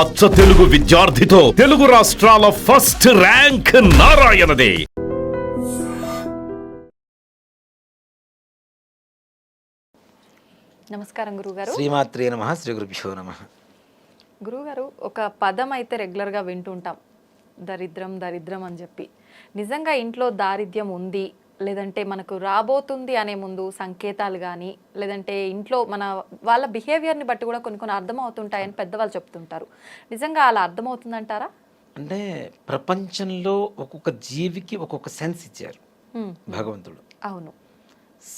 అచ్చ తెలుగు విద్యార్థితో తెలుగు రాష్ట్రాల first rank నారాయణదే. నమస్కారం గురుగారు. శ్రీమాత్రే నమః. శ్రీ గురుభ్యో నమః. గురుగారు, ఒక పదం అయితే రెగ్యులర్గా వింటుంటాం, దరిద్రం దరిద్రం అని చెప్పి. నిజంగా ఇంట్లో దారిద్ర్యం ఉంది, లేదంటే మనకు రాబోతుంది అనే ముందు సంకేతాలు కానీ, లేదంటే ఇంట్లో మన వాళ్ళ బిహేవియర్ని బట్టి కూడా కొన్ని అర్థమవుతుంటాయని పెద్దవాళ్ళు చెప్తుంటారు. నిజంగా అలా అర్థమవుతుందంటారా? అంటే ప్రపంచంలో ఒక్కొక్క జీవికి ఒక్కొక్క సెన్స్ ఇచ్చారు భగవంతుడు. అవును,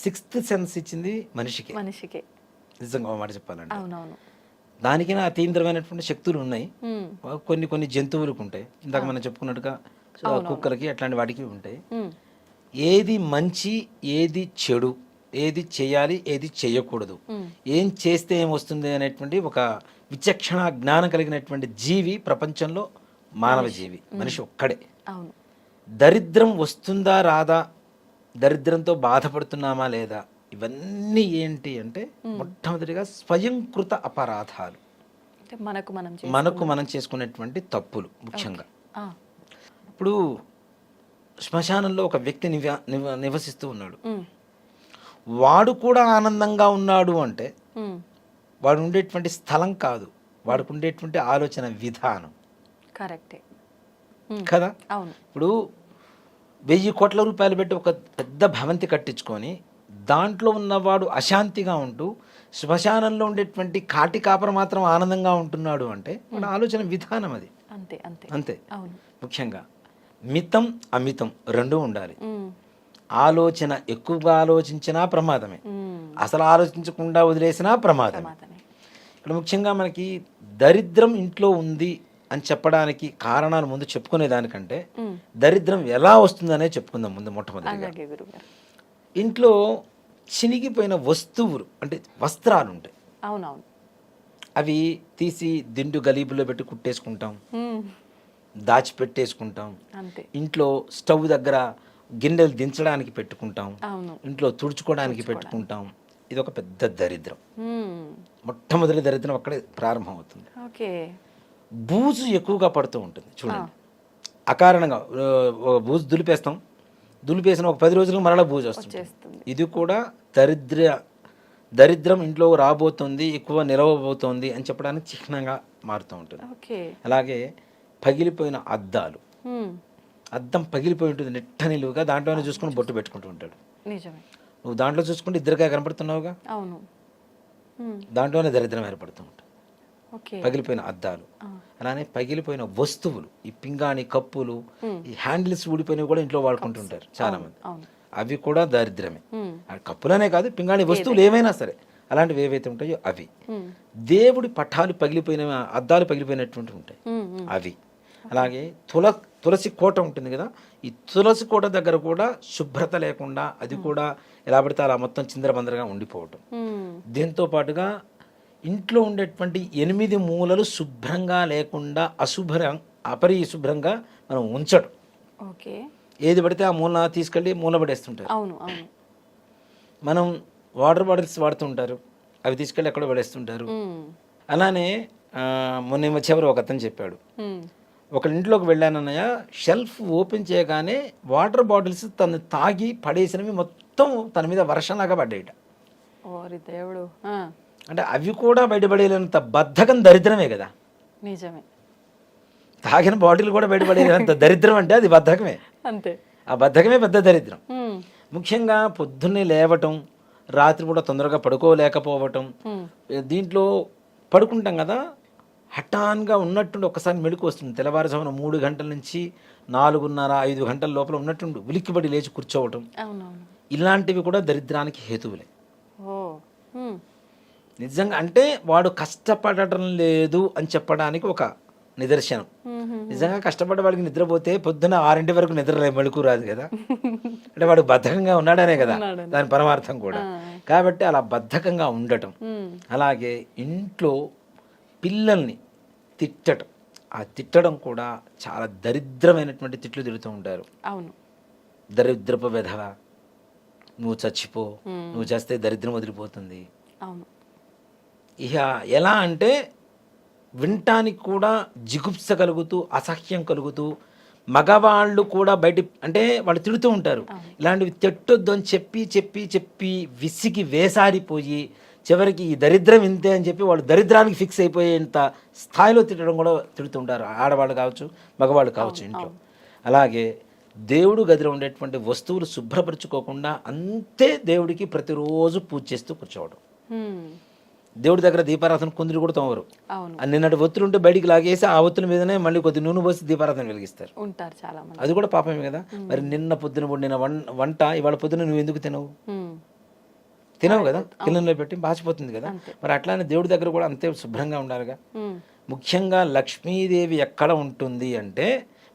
సిక్స్త్ సెన్స్ ఇచ్చింది మనిషికి. నిజంగా మాట చెప్పాలంటే అవునవును, దానికైనా అతీంద్రమైనటువంటి శక్తులు ఉన్నాయి. కొన్ని జంతువులకు ఉంటాయి, ఇందాక మనం చెప్పుకున్నట్టుగా కుక్కలకి అట్లాంటి వాటికి ఉంటాయి. ఏది మంచి, ఏది చెడు, ఏది చేయాలి, ఏది చేయకూడదు, ఏం చేస్తే ఏమొస్తుంది అనేటువంటి ఒక విచక్షణ జ్ఞానం కలిగినటువంటి జీవి ప్రపంచంలో మానవ జీవి, మనిషి ఒక్కడే. దరిద్రం వస్తుందా రాదా, దరిద్రంతో బాధపడుతున్నామా లేదా, ఇవన్నీ ఏంటి అంటే మొట్టమొదటిగా స్వయంకృత అపరాధాలు, మనకు మనం చేసుకునేటువంటి తప్పులు. ముఖ్యంగా ఇప్పుడు శ్మశానంలో ఒక వ్యక్తి నివసిస్తూ ఉన్నాడు, వాడు కూడా ఆనందంగా ఉన్నాడు అంటే వాడు ఉండేటువంటి స్థలం కాదు, వాడికి ఉండేటువంటి ఆలోచన విధానం. కరెక్టే కదా. ఇప్పుడు 1000 కోట్ల రూపాయలు పెట్టి ఒక పెద్ద భవంతి కట్టించుకొని దాంట్లో ఉన్నవాడు అశాంతిగా ఉంటూ శ్మశానంలో ఉండేటువంటి కాటి కాపర మాత్రం ఆనందంగా ఉంటున్నాడు అంటే వాడు ఆలోచన విధానం అది. అంతే. ముఖ్యంగా మితం అమితం రెండూ ఉండాలి. ఆలోచన ఎక్కువగా ఆలోచించినా ప్రమాదమే, అసలు ఆలోచించకుండా వదిలేసినా ప్రమాదమే. ఇక్కడ ముఖ్యంగా మనకి దరిద్రం ఇంట్లో ఉంది అని చెప్పడానికి కారణాలు ముందు చెప్పుకునే దానికంటే దరిద్రం ఎలా వస్తుందనే చెప్పుకుందాం ముందు. మొట్టమొదటిగా ఇంట్లో చినిగిపోయిన వస్తువులు అంటే వస్త్రాలు ఉంటాయి, అవి తీసి దిండు గలీబులో పెట్టి కుట్టేసుకుంటాం, దాచిపెట్టేసుకుంటాం. ఇంట్లో స్టవ్ దగ్గర గిన్నెలు దించడానికి పెట్టుకుంటాం, ఇంట్లో తుడుచుకోవడానికి పెట్టుకుంటాం. ఇది ఒక పెద్ద దరిద్రం. మొట్టమొదటి దరిద్రం అక్కడే ప్రారంభం అవుతుంది. బూజు ఎక్కువగా పడుతూ ఉంటుంది చూడండి. అకారణంగా బూజు దులిపేసిన ఒక 10 రోజులకు మరలా బూజు వస్తుంది. ఇది కూడా దరిద్రం ఇంట్లో రాబోతుంది, ఎక్కువ నిలవబోతోంది అని చెప్పడానికి చిహ్నంగా మారుతూ ఉంటుంది. అలాగే పగిలిపోయిన అద్దాలు, అద్దం పగిలిపోయి ఉంటుంది నిట్ట నిలువుగా, దాంట్లోనే చూసుకుని బొట్టు పెట్టుకుంటూ ఉంటాడు. నువ్వు దాంట్లో చూసుకుంటే ఇద్దరుగా కనపడుతున్నావుగా, దాంట్లోనే దరిద్రం ఏర్పడుతూ ఉంటుంది. పగిలిపోయిన అద్దాలు, అలానే పగిలిపోయిన వస్తువులు, ఈ పింగాణి కప్పులు, ఈ హ్యాండిల్స్ ఊడిపోయినవి కూడా ఇంట్లో వాడుకుంటుంటారు చాలా మంది. అవి కూడా దరిద్రమే. కప్పులనే కాదు, పింగాణి వస్తువులు ఏమైనా సరే అలాంటివి ఏవైతే ఉంటాయో అవి. దేవుడి పటాలు పగిలిపోయిన అద్దాలు పగిలిపోయినటువంటి ఉంటాయి అవి. అలాగే తులసి కోట ఉంటుంది కదా, ఈ తులసి కోట దగ్గర కూడా శుభ్రత లేకుండా అది కూడా ఎలా పడితే అలా మొత్తం చిందరబందరగా ఉండిపోవటం. దీంతో పాటుగా ఇంట్లో ఉండేటువంటి 8 మూలలు శుభ్రంగా లేకుండా అపరిశుభ్రంగా మనం ఉంచడం. ఏది పడితే ఆ మూల తీసుకెళ్ళి మూల పడేస్తుంటారు. మనం వాటర్ బాటిల్స్ వాడుతుంటారు, అవి తీసుకెళ్ళి ఎక్కడో పడేస్తుంటారు. అలానే మొన్న వచ్చేవారు ఒక అతను చెప్పాడు, ఒక ఇంట్లోకి వెళ్ళానన్నయ్య, షెల్ఫ్ ఓపెన్ చేయగానే వాటర్ బాటిల్స్ తను తాగి పడేసినవి మొత్తం తన మీద వర్షంలాగా పడ్డాయిట. అంటే అవి కూడా బయటపడేంత బద్ధకం దరిద్రమే కదా. నిజమే. తాగిన బాటిల్ కూడా బయటపడేంత దరిద్రం అంటే అది బద్ధకమే. అంతే, ఆ బద్ధకమే పెద్ద దరిద్రం. ముఖ్యంగా పొద్దున్నే లేవటం, రాత్రి కూడా తొందరగా పడుకోలేకపోవటం. దీంట్లో పడుకుంటాం కదా, హఠాన్గా ఉన్నట్టుండి ఒకసారి మెడుకు వస్తుంది. తెల్లవారుజామున 3 గంటల నుంచి 4:30-5 గంటల లోపల ఉన్నట్టుండి ఉలిక్కిపడి లేచి కూర్చోవటం. ఇలాంటివి కూడా దరిద్రానికి హేతువులే. నిజంగా అంటే వాడు కష్టపడటం లేదు అని చెప్పడానికి ఒక నిదర్శనం. నిజంగా కష్టపడే వాడికి నిద్రపోతే పొద్దున్న 6 వరకు నిద్ర మెళుకు రాదు కదా. అంటే వాడు బద్ధకంగా ఉన్నాడనే కదా దాని పరమార్థం కూడా. కాబట్టి అలా బద్ధకంగా ఉండటం. అలాగే ఇంట్లో పిల్లల్ని తిట్టడం, ఆ తిట్టడం కూడా చాలా దరిద్రమైనటువంటి తిట్లు తిడుతూ ఉంటారు. దరిద్రపు వెధవ, నువ్వు చచ్చిపో, నువ్వు చేస్తే దరిద్రం వదిలిపోతుంది. ఇక ఎలా అంటే వినటానికి కూడా జిగుప్స కలుగుతూ అసహ్యం కలుగుతూ మగవాళ్ళు కూడా బయట అంటే వాళ్ళు తిడుతూ ఉంటారు, ఇలాంటివి తిట్టొద్దు అని చెప్పి చెప్పి చెప్పి విసిగి వేసారిపోయి చివరికి ఈ దరిద్రం ఇంతే అని చెప్పి వాళ్ళు దరిద్రానికి ఫిక్స్ అయిపోయేంత స్థాయిలో తిట్టడం కూడా తిడుతుంటారు, ఆడవాళ్ళు కావచ్చు మగవాళ్ళు కావచ్చు ఇంట్లో. అలాగే దేవుడు గదిలో ఉండేటువంటి వస్తువులు శుభ్రపరచుకోకుండా అంతే దేవుడికి ప్రతిరోజు పూజ చేస్తూ కూర్చోవడం. దేవుడి దగ్గర దీపారాధన కుందులు కూడా తోమరు, నిన్నటి ఒత్తులు ఉంటే బయటికి లాగేసి ఆ ఒత్తుల మీదనే మళ్ళీ కొద్ది నూనె పోసి దీపారాధన వెలిగిస్తారు ఉంటారు చాలా మంది. అది కూడా పాపమే కదా. మరి నిన్న పొద్దున వండిన వంట ఇవాళ పొద్దున నువ్వు ఎందుకు తినవు కదా, కిల్లెంలో పెట్టి బాచిపోతుంది కదా. మరి అట్లానే దేవుడి దగ్గర కూడా అంతే శుభ్రంగా ఉండాలిగా. ముఖ్యంగా లక్ష్మీదేవి ఎక్కడ ఉంటుంది అంటే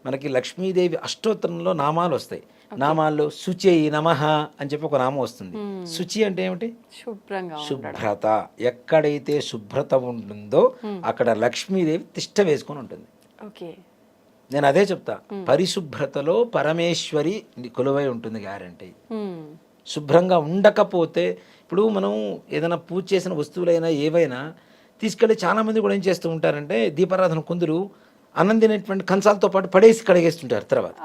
మనకి లక్ష్మీదేవి అష్టోత్తరంలో నామాలు వస్తాయి. నామాల్లో శుచి నమః అని చెప్పి ఒక నామం వస్తుంది. శుచి అంటే ఏమిటి? శుభ్రత. ఎక్కడైతే శుభ్రత ఉంటుందో అక్కడ లక్ష్మీదేవి తిష్ట వేసుకొని ఉంటుంది. నేను అదే చెప్తా, పరిశుభ్రతలో పరమేశ్వరి కొలువై ఉంటుంది గ్యారంటీ. శుభ్రంగా ఉండకపోతే ఇప్పుడు మనం ఏదైనా పూజ చేసిన వస్తువులైనా ఏవైనా తీసుకెళ్ళి చాలామంది కూడా ఏం చేస్తూ ఉంటారంటే దీపారాధన కుందులు అన్నం తినేటువంటి కంచాలతో పాటు పడేసి కడిగేస్తుంటారు తర్వాత.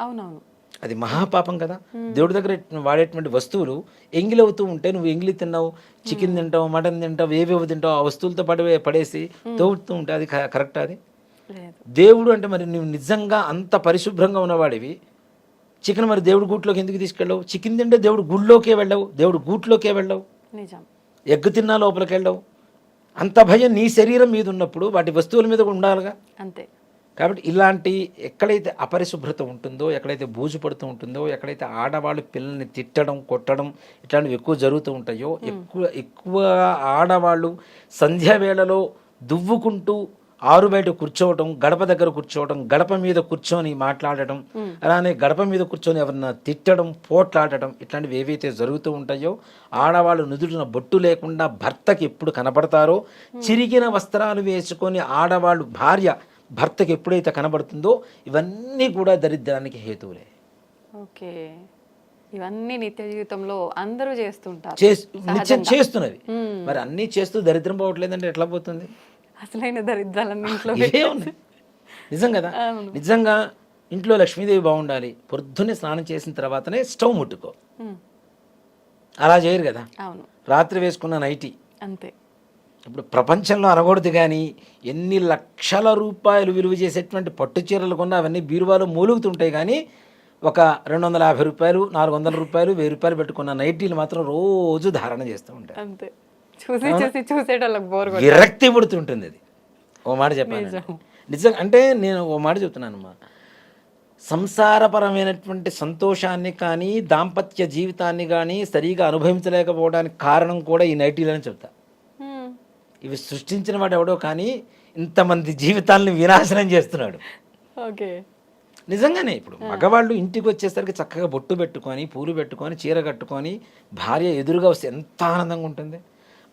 అది మహాపాపం కదా. దేవుడి దగ్గర వాడేటువంటి వస్తువులు ఎంగిలవుతూ ఉంటే నువ్వు ఎంగిలి తిన్నావు, చికెన్ తింటావు, మటన్ తింటావు, ఏవేవో తింటావు, ఆ వస్తువులతో పడేసి తోడుతూ ఉంటే అది కరెక్ట్? అది దేవుడు అంటే మరి నువ్వు నిజంగా అంత పరిశుభ్రంగా ఉన్నవాడివి చికెన్ మరి దేవుడి గూట్లోకి ఎందుకు తీసుకెళ్ళవు? చికెన్ తింటే దేవుడు గుళ్ళోకే వెళ్ళవు, దేవుడు గూట్లోకే వెళ్ళవు, ఎగ్గు తిన్నా లోపలికి వెళ్ళవు. అంత భయం నీ శరీరం మీద ఉన్నప్పుడు వాటి వస్తువుల మీద కూడా ఉండాలిగా. అంతే. కాబట్టి ఇలాంటి ఎక్కడైతే అపరిశుభ్రత ఉంటుందో, ఎక్కడైతే బూజు పడుతూ ఉంటుందో, ఎక్కడైతే ఆడవాళ్ళు పిల్లల్ని తిట్టడం కొట్టడం ఇట్లాంటివి ఎక్కువ జరుగుతూ ఉంటాయో, ఎక్కువ ఆడవాళ్ళు సంధ్యావేళలో దువ్వుకుంటూ ఆరు బయట కూర్చోవడం, గడప దగ్గర కూర్చోవడం, గడప మీద కూర్చొని మాట్లాడటం, అలానే గడప మీద కూర్చొని ఎవరన్నా తిట్టడం, పోట్లాడటం ఇట్లాంటివి ఏవైతే జరుగుతూ ఉంటాయో, ఆడవాళ్ళు నుదుటిన బొట్టు లేకుండా భర్తకి ఎప్పుడు కనబడతారో, చిరిగిన వస్త్రాలు వేసుకొని ఆడవాళ్ళు భార్య భర్తకి ఎప్పుడైతే కనబడుతుందో ఇవన్నీ కూడా దరిద్రానికి హేతువులే. ఓకే, ఇవన్నీ నిత్య జీవితంలో అందరూ చేస్తుంటారు, చేస్తున్నవి. మరి అన్నీ చేస్తూ దరిద్రం పోవట్లేదంటే ఎట్లా పోతుంది? అసలైన దరిద్రాలన్నీ నిజం కదా. నిజంగా ఇంట్లో లక్ష్మీదేవి బాగుండాలి, పొద్దున్నే స్నానం చేసిన తర్వాతనే స్టవ్ ముట్టుకో. అలా చేయరు కదా. రాత్రి వేసుకున్న నైటీ అంతే. ఇప్పుడు ప్రపంచంలో అనకూడదు కానీ ఎన్ని లక్షల రూపాయలు విలువ చేసేటువంటి పట్టు చీరలు కొన్నా అవన్నీ బీరువాలో మూలుగుతుంటాయి, కానీ ఒక 250 రూపాయలు 400 రూపాయలు 1000 రూపాయలు పెట్టుకున్న నైటీలు మాత్రం రోజు ధారణ చేస్తూ ఉంటాయి. అంతే. విరక్తి పుడుతుంటుంది. అది ఓ మాట చెప్పాను నిజం. అంటే నేను ఓ మాట చెప్తున్నానమ్మా, సంసారపరమైనటువంటి సంతోషాన్ని కానీ దాంపత్య జీవితాన్ని కానీ సరిగా అనుభవించలేకపోవడానికి కారణం కూడా ఈ నైటీలని చెప్తా. ఇవి సృష్టించిన వాడు ఎవడో కానీ ఇంతమంది జీవితాలను వినాశనం చేస్తున్నాడు. ఓకే, నిజంగానే. ఇప్పుడు మగవాళ్ళు ఇంటికి వచ్చేసరికి చక్కగా బొట్టు పెట్టుకొని పూలు పెట్టుకొని చీర కట్టుకొని భార్య ఎదురుగా వస్తే ఎంత ఆనందంగా ఉంటుంది.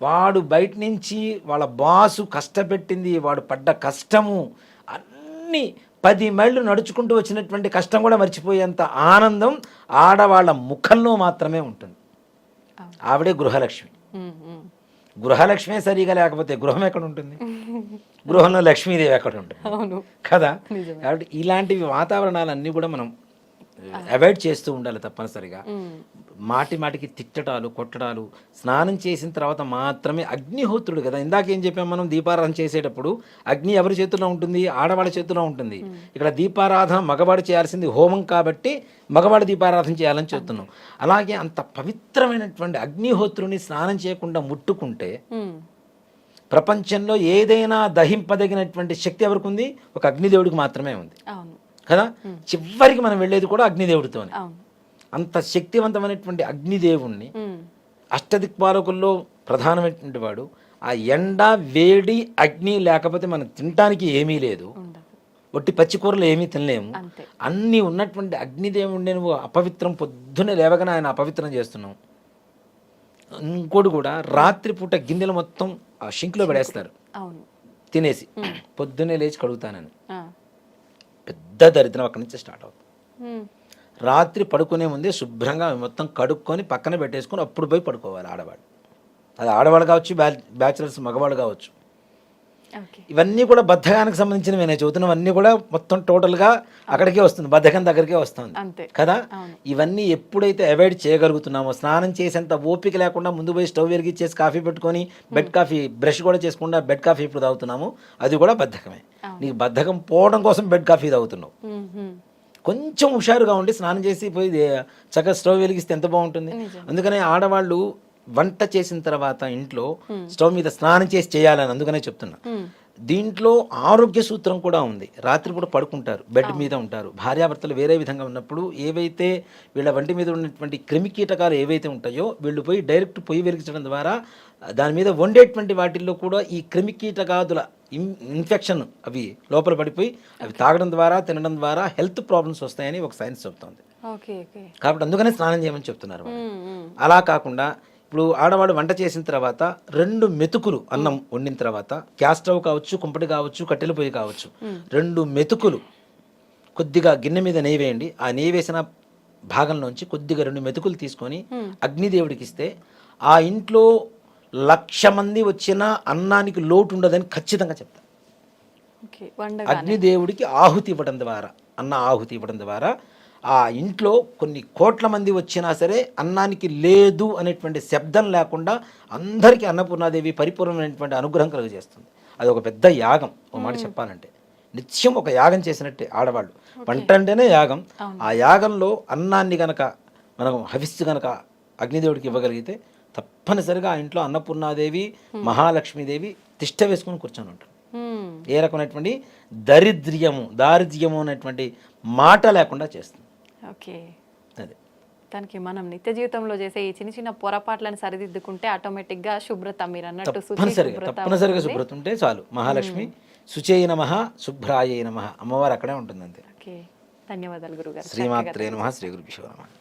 వాడు బయట నుంచి వాళ్ళ బాసు కష్టపెట్టింది, వాడు పడ్డ కష్టము అన్నీ 10 మైళ్ళు నడుచుకుంటూ వచ్చినటువంటి కష్టం కూడా మర్చిపోయేంత ఆనందం ఆడవాళ్ళ ముఖంలో మాత్రమే ఉంటుంది. ఆవిడే గృహలక్ష్మి. గృహలక్ష్మే సరిగా లేకపోతే గృహం ఎక్కడ ఉంటుంది? గృహంలో లక్ష్మీదేవి ఎక్కడ ఉంటుంది కదా. కాబట్టి ఇలాంటివి వాతావరణాలన్నీ కూడా మనం అవాయిడ్ చేస్తూ ఉండాలి తప్పనిసరిగా. మాటి మాటికి తిట్టడాలు కొట్టడాలు. స్నానం చేసిన తర్వాత మాత్రమే అగ్నిహోత్రుడు కదా, ఇందాకేం చెప్పాం మనం, దీపారాధన చేసేటప్పుడు అగ్ని ఎవరి చేతిలో ఉంటుంది? ఆడవాళ్ళ చేతిలో ఉంటుంది. ఇక్కడ దీపారాధన మగవాడు చేయాల్సింది హోమం కాబట్టి మగవాడు దీపారాధన చేయాలని చెప్తున్నాం. అలాగే అంత పవిత్రమైనటువంటి అగ్నిహోత్రుని స్నానం చేయకుండా ముట్టుకుంటే ప్రపంచంలో ఏదైనా దహింపదగినటువంటి శక్తి ఎవరికి ఉంది? ఒక అగ్నిదేవుడికి మాత్రమే ఉంది కదా. చివరికి మనం వెళ్ళేది కూడా అగ్నిదేవుడితోనే. అంత శక్తివంతమైనటువంటి అగ్నిదేవుణ్ణి అష్టదిక్పాలకుల్లో ప్రధానమైనటువంటి వాడు. ఆ ఎండ వేడి అగ్ని లేకపోతే మనం తినటానికి ఏమీ లేదు, ఒట్టి పచ్చికూరలు ఏమీ తినలేము. అన్నీ ఉన్నటువంటి అగ్నిదేవుడిని నువ్వు అపవిత్రం, పొద్దున్నే లేవగానే ఆయన అపవిత్రం చేస్తున్నావు. ఇంకోటి కూడా రాత్రిపూట గిన్నెలు మొత్తం ఆ షింక్లో పడేస్తారు తినేసి, పొద్దున్నే లేచి కడుగుతానని. పెద్ద దరిద్రం అక్కడి నుంచి స్టార్ట్ అవుతుంది. రాత్రి పడుకునే ముందే శుభ్రంగా మొత్తం కడుక్కొని పక్కన పెట్టేసుకొని అప్పుడు పోయి పడుకోవాలి ఆడవాళ్ళు. అది ఆడవాళ్ళు కావచ్చు, బ్యాచులర్స్ మగవాళ్ళు కావచ్చు. ఓకే. ఇవన్నీ కూడా బద్ధకానికి సంబంధించినవి నేను చదువుతున్నవన్నీ కూడా మొత్తం టోటల్గా అక్కడికే వస్తుంది, బద్ధకం దగ్గరికే వస్తుంది అంతే కదా. అవును. ఇవన్నీ ఎప్పుడైతే అవాయిడ్ చేయగలుగుతున్నామో, స్నానం చేసేంత ఓపిక లేకుండా ముందు పోయి స్టవ్ వెలిగించేసి కాఫీ పెట్టుకొని బెడ్ కాఫీ బ్రష్ కూడా చేసుకుండా బెడ్ కాఫీ ఇప్పుడు తాగుతున్నాము, అది కూడా బద్ధకమే. నీకు బద్ధకం పోవడం కోసం బెడ్ కాఫీ తాగుతున్నావు. కొంచెం హుషారుగా ఉండి స్నానం చేసి పోయి చక్కగా స్టవ్ వెలిగిస్తే ఎంత బాగుంటుంది. అందుకనే ఆడవాళ్ళు వంట చేసిన తర్వాత ఇంట్లో స్టవ్ మీద స్నానం చేసి చేయాలని అందుకనే చెప్తున్నా. దీంట్లో ఆరోగ్య సూత్రం కూడా ఉంది. రాత్రిపూట పడుకుంటారు, బెడ్ మీద ఉంటారు, భార్యాభర్తలు వేరే విధంగా ఉన్నప్పుడు ఏవైతే వీళ్ళ వంటి మీద ఉన్నటువంటి క్రిమి కీటకాలు ఏవైతే ఉంటాయో వీళ్ళు పోయి డైరెక్ట్ పొయ్యి వెలిగించడం ద్వారా దాని మీద వండేటువంటి వాటిల్లో కూడా ఈ క్రిమి కీటకాదుల ఇన్ఫెక్షన్ అవి లోపల పడిపోయి అవి తాగడం ద్వారా తినడం ద్వారా హెల్త్ ప్రాబ్లమ్స్ వస్తాయని ఒక సైన్స్ చెప్తోంది. కాబట్టి అందుకనే స్నానం చేయమని చెప్తున్నారు. అలా కాకుండా ఇప్పుడు ఆడవాడు వంట చేసిన తర్వాత 2 మెతుకులు అన్నం వండిన తర్వాత గ్యాస్ స్టవ్ కావచ్చు, కుంపటి కావచ్చు, కట్టెల పొయ్యి కావచ్చు, 2 మెతుకులు కొద్దిగా గిన్నె మీద నెయ్యి వేయండి. ఆ నెయ్యి వేసిన భాగంలోంచి కొద్దిగా 2 మెతుకులు తీసుకొని అగ్నిదేవుడికి ఇస్తే ఆ ఇంట్లో 1,00,000 మంది వచ్చినా అన్నానికి లోటు ఉండదని ఖచ్చితంగా చెప్తాను. అగ్నిదేవుడికి ఆహుతి ఇవ్వడం ద్వారా, అన్న ఆహుతి ఇవ్వడం ద్వారా ఆ ఇంట్లో కొన్ని కోట్ల మంది వచ్చినా సరే అన్నానికి లేదు అనేటువంటి శబ్దం లేకుండా అందరికీ అన్నపూర్ణాదేవి పరిపూర్ణమైనటువంటి అనుగ్రహం కలుగజేస్తుంది. అది ఒక పెద్ద యాగం. ఒక మాట చెప్పాలంటే నిత్యం ఒక యాగం చేసినట్టే ఆడవాళ్ళు. వంట అంటేనే యాగం. ఆ యాగంలో అన్నాన్ని గనక మనం హవిస్సు గనక అగ్నిదేవుడికి ఇవ్వగలిగితే తప్పనిసరిగా ఆ ఇంట్లో అన్నపూర్ణాదేవి, మహాలక్ష్మీదేవి తిష్ట వేసుకొని కూర్చొని ఉంటారు. ఏ రకమైనటువంటి దారిద్ర్యము అనేటువంటి మాట లేకుండా చేస్తుంది. ఓకే. అదే దానికి మనం నిత్య జీవితంలో చేసే ఈ చిన్న చిన్న పొరపాట్లను సరిదిద్దుకుంటే ఆటోమేటిక్గా శుభ్రత, మీరు అన్నట్టు తప్పనిసరిగా శుభ్రత ఉంటే చాలు. మహాలక్ష్మి శుచయ నమః, శుభ్రాయ నమః, అమ్మవారు అక్కడే ఉంటుంది అంతే. ఓకే, ధన్యవాదాలు గురుగారు. శ్రీమాత్రే నమః, శ్రీ గురుభ్యో నమః.